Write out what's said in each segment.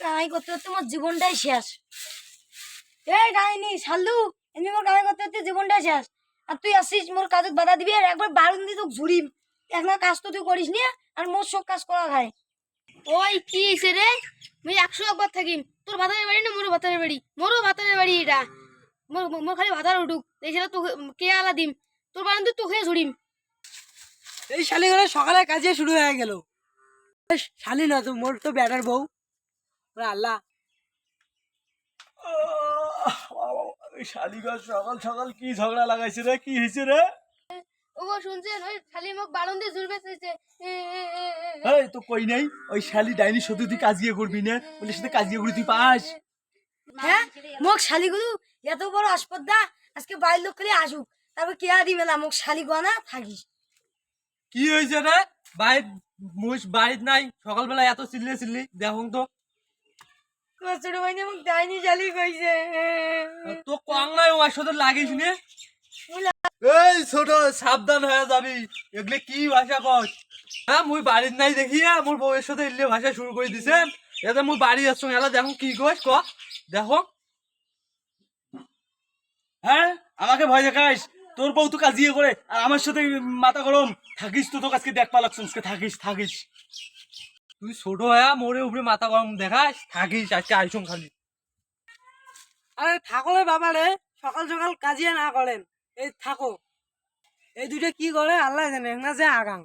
কামাই করতে করতে মোর জীবনটাই শেষ। এই ডাইনি শাল্লু, এমনি মোর কামাই করতে করতে জীবনটাই শেষ। আর তুই আসিস মোর কাজত বাধা দিবি আর একবার বারুন দিয়ে তোকে ঝুড়িম। এক না কাজ তো তুই করিস নি আর মোর সব কাজ করা খায়। ওই কি হইছে রে? মুই 100 একবার থাকিম। তোর ভাতারের বাড়ি না মোরও ভাতারের বাড়ি? মোরও ভাতারের বাড়ি এটা। মোর খালি ভাতার উঠুক। এছাড়া তোকে কে আলা দিম? তোর বাড়ি তো তোকে ঝুড়িম। এই শালি ঘরে সকালে কাজে শুরু হয়ে গেল। শালি না তো, মোর তো ব্যাটার বউ। ওরে আল্লাহ, শালিগা সকাল সকাল কি ঝগড়া লাগাইছে রে? কি হয়েছে রে? ওগো শুনছেন? ওই খালি মুখ বারণ দিয়ে ঝুড়বে চাইছে। এই তো কই নাই ওই শালি ডাইনি শুধু তুই কাজিয়ে করবি না বলে সাথে কাজিয়ে করে তুই পাস। হ্যাঁ মোক শালিগুলো এত বড় আসপদ্দা, আজকে বাড়ির লোক খালি আসুক তারপর কে আদি মেলা মোক শালি গনা থাকিস। কি হয়েছে রে? বাইর মুস বাইর নাই, সকালবেলা এত চিল্লি দেখুন তো। তোমার ছোট ভাই মোক ডাইনি শালি কইছে। তো কং নাই ওর সাথে লাগিস নে। এই ছোট সাবধান হয়ে যাবি, এগুলি কি ভাষা কস? হ্যাঁ মুই বাড়ির নাই দেখিয়া মোর বউয়ের সাথে এলে ভাষা শুরু করে দিছে। এতে মুই বাড়ি আসছো এলা দেখো কি কস ক দেখো। হ্যাঁ আমাকে ভয় দেখাইস? তোর বউ তো কাজিয়ে করে আর আমার সাথে মাথা গরম থাকিস তো, তোকে আজকে দেখ পালাচ্ছ থাকিস থাকিস। তুই ছোট হয়ে মোরে উপরে মাথা গরম দেখাস, থাকিস আজকে আইসম খালি। আরে থাকলে বাবা রে, সকাল সকাল কাজিয়ে না করেন। এই থাকো, এই দুইটা কি করে আল্লাহ জানে না, যে আগাং।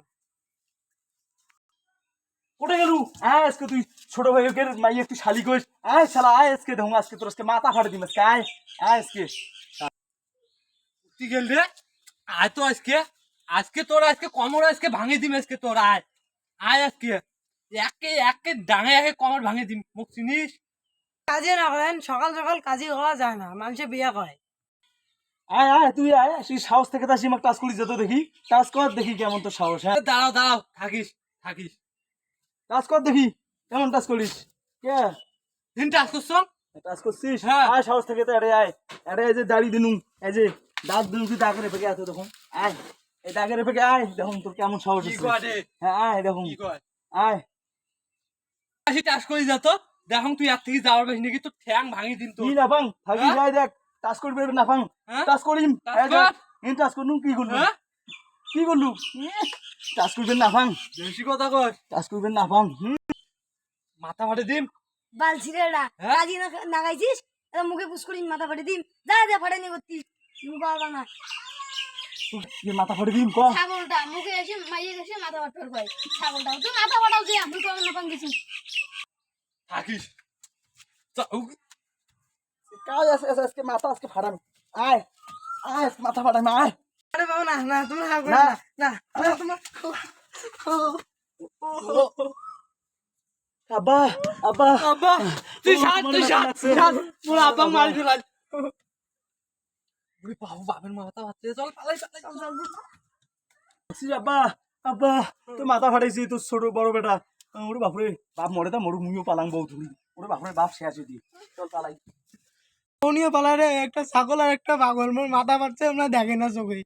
কোটে গেলু? আয় আজকে তুই ছোট ভাইকে মাই একটু শালি করিস। আয় শালা আয় আজকে দেখুন, আজকে তোর আজকে মাথা ফাটে দিম আজকে। আয় আয় আজকে তুই গেল রে, আয় তো আজকে। আজকে তোর আজকে কমর আজকে ভাঙে দিম আজকে তোর। আয় আয় আজকে একে একে ডাঙে একে কমর ভাঙে দিম। মুখ চিনিস? কাজে না করেন, সকাল সকাল কাজে করা যায় না, মানুষে বিয়ে করে। আয় আয় তুই আয়, সেই সাহস থেকে তা সীমা টাচ করিস যত দেখি। টাচ কর দেখি কেমন তোর সাহস। হ্যাঁ দাঁড়াও দাঁড়াও, থাকিস থাকিস। টাচ কর দেখি কেমন টাচ করিস। কে দিন টাচ করছো? টাচ করছিস? হ্যাঁ। আয় সাহস থেকে তো এড়ে আয়। এড়ে এই যে দাড়ি দিনু, এই যে দাঁত দিনু, তুই দাগের ফেকে আছো দেখুন। আয় এই দাগের ফেকে আয় দেখুন তোর কেমন সাহস কি আছে। করে? হ্যাঁ আয় দেখুন কি কয়? আয়। আসি টাচ করি যা তো দেখো, তুই এর থেকে যাওয়ার বেশি নাকি তোর ঠ্যাং ভাঙি দিন তো। কি না পাং থাকি হ্যাঁ? যাই দেখ টাচ করবি না পাং। হ্যাঁ? টাচ করিম টাচ কর। ইন টাচ করলুম কি করলু? হ্যাঁ? কি করলু? টাচ করবেন না পাং, বেশি কথা কর, টাচ করবেন না পাং। মাথা ফাটে দিম। বালছি রে এরা, হ্যাঁ? কাজি না গাইছিস এটা মুখে পুষ করিস মাথা ফাটে দিম। যা যা ফাটে নি করতি মুখ পারবা না। তুই মাথা ফাটে দিম ক। ছাগলটা মুখে এসে মাইয়ে গেছে মাথা ফাটার ভয়। ছাগলটাও তো মাথা ফাটাও যে আমি কম না কম কিছু। থাকিস কাজ আছে আজকে মাথা আজকে ফাটাম। আয় আয় মাথা ফাটাম আয়। আরে বাবা না না, তুমি হাল করো না। না, না না তোমার। আব্বা আব্বা আব্বা তুই সাত, তুই সাত সাত মোর আব্বা মারি দিল। ওরে বাবু, বাপের মাথা ফাটছে, চল পালাই পালাই চল। আব্বা আব্বা তোর মাথা ফাটাইছি তোর ছোট বড় বেটা। ওরে বাপরে, বাপ মরে তা মরু, মুইও পালাং বউ ধরি। ওরে বাপরে বাপ শেষ হয়ে দিয়ে চল পালাই। উনিও পালারে, একটা ছাগল আর একটা পাগল, মোর মাথা পাচ্ছে, আমরা দেখে না চোখে।